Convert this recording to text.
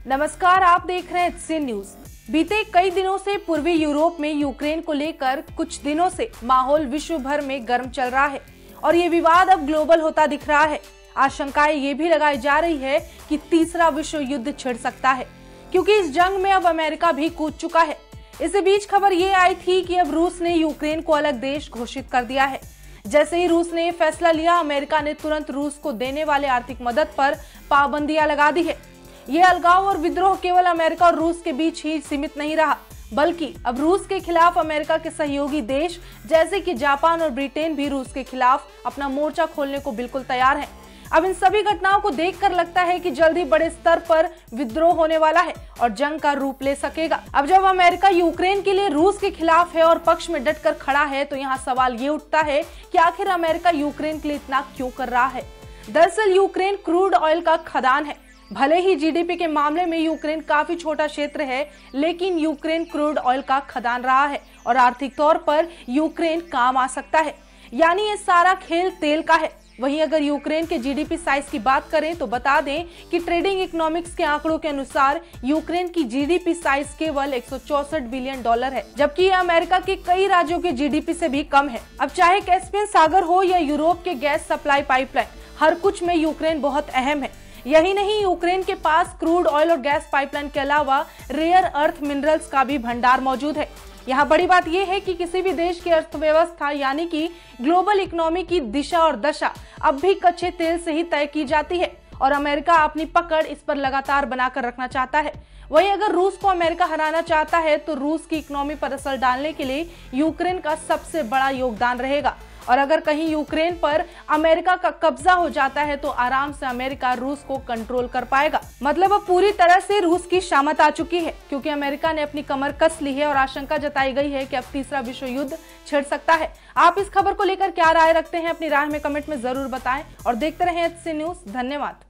नमस्कार, आप देख रहे हैं एचसी न्यूज। बीते कई दिनों से पूर्वी यूरोप में यूक्रेन को लेकर कुछ दिनों से माहौल विश्व भर में गर्म चल रहा है और ये विवाद अब ग्लोबल होता दिख रहा है। आशंकाएं ये भी लगाई जा रही है कि तीसरा विश्व युद्ध छिड़ सकता है, क्योंकि इस जंग में अब अमेरिका भी कूद चुका है। इसी बीच खबर ये आई थी कि अब रूस ने यूक्रेन को अलग देश घोषित कर दिया है। जैसे ही रूस ने फैसला लिया, अमेरिका ने तुरंत रूस को देने वाले आर्थिक मदद पर पाबंदियां लगा दी है। ये अलगाव और विद्रोह केवल अमेरिका और रूस के बीच ही सीमित नहीं रहा, बल्कि अब रूस के खिलाफ अमेरिका के सहयोगी देश जैसे कि जापान और ब्रिटेन भी रूस के खिलाफ अपना मोर्चा खोलने को बिल्कुल तैयार हैं। अब इन सभी घटनाओं को देखकर लगता है कि जल्द ही बड़े स्तर पर विद्रोह होने वाला है और जंग का रूप ले सकेगा। अब जब अमेरिका यूक्रेन के लिए रूस के खिलाफ है और पक्ष में डटकर खड़ा है, तो यहाँ सवाल ये उठता है कि आखिर अमेरिका यूक्रेन के लिए इतना क्यों कर रहा है। दरअसल यूक्रेन क्रूड ऑयल का खदान है। भले ही जीडीपी के मामले में यूक्रेन काफी छोटा क्षेत्र है, लेकिन यूक्रेन क्रूड ऑयल का खदान रहा है और आर्थिक तौर पर यूक्रेन काम आ सकता है। यानी ये सारा खेल तेल का है। वहीं अगर यूक्रेन के जीडीपी साइज की बात करें तो बता दें कि ट्रेडिंग इकोनॉमिक्स के आंकड़ों के अनुसार यूक्रेन की जीडीपी साइज केवल 164 बिलियन डॉलर है, जबकि यह अमेरिका के कई राज्यों के जीडीपी से भी कम है। अब चाहे कैस्पियन सागर हो या यूरोप के गैस सप्लाई पाइपलाइन, हर कुछ में यूक्रेन बहुत अहम है। यही नहीं, यूक्रेन के पास क्रूड ऑयल और गैस पाइपलाइन के अलावा रेयर अर्थ मिनरल्स का भी भंडार मौजूद है। यहाँ बड़ी बात यह है कि किसी भी देश की अर्थव्यवस्था यानी कि ग्लोबल इकोनॉमी की दिशा और दशा अब भी कच्चे तेल से ही तय की जाती है और अमेरिका अपनी पकड़ इस पर लगातार बनाकर रखना चाहता है। वहीं अगर रूस को अमेरिका हराना चाहता है तो रूस की इकोनॉमी पर असर डालने के लिए यूक्रेन का सबसे बड़ा योगदान रहेगा। और अगर कहीं यूक्रेन पर अमेरिका का कब्जा हो जाता है तो आराम से अमेरिका रूस को कंट्रोल कर पाएगा। मतलब अब पूरी तरह से रूस की शामत आ चुकी है, क्योंकि अमेरिका ने अपनी कमर कस ली है और आशंका जताई गई है कि अब तीसरा विश्व युद्ध छिड़ सकता है। आप इस खबर को लेकर क्या राय रखते हैं? अपनी राय में कमेंट में जरूर बताएं और देखते रहें एचसी न्यूज। धन्यवाद।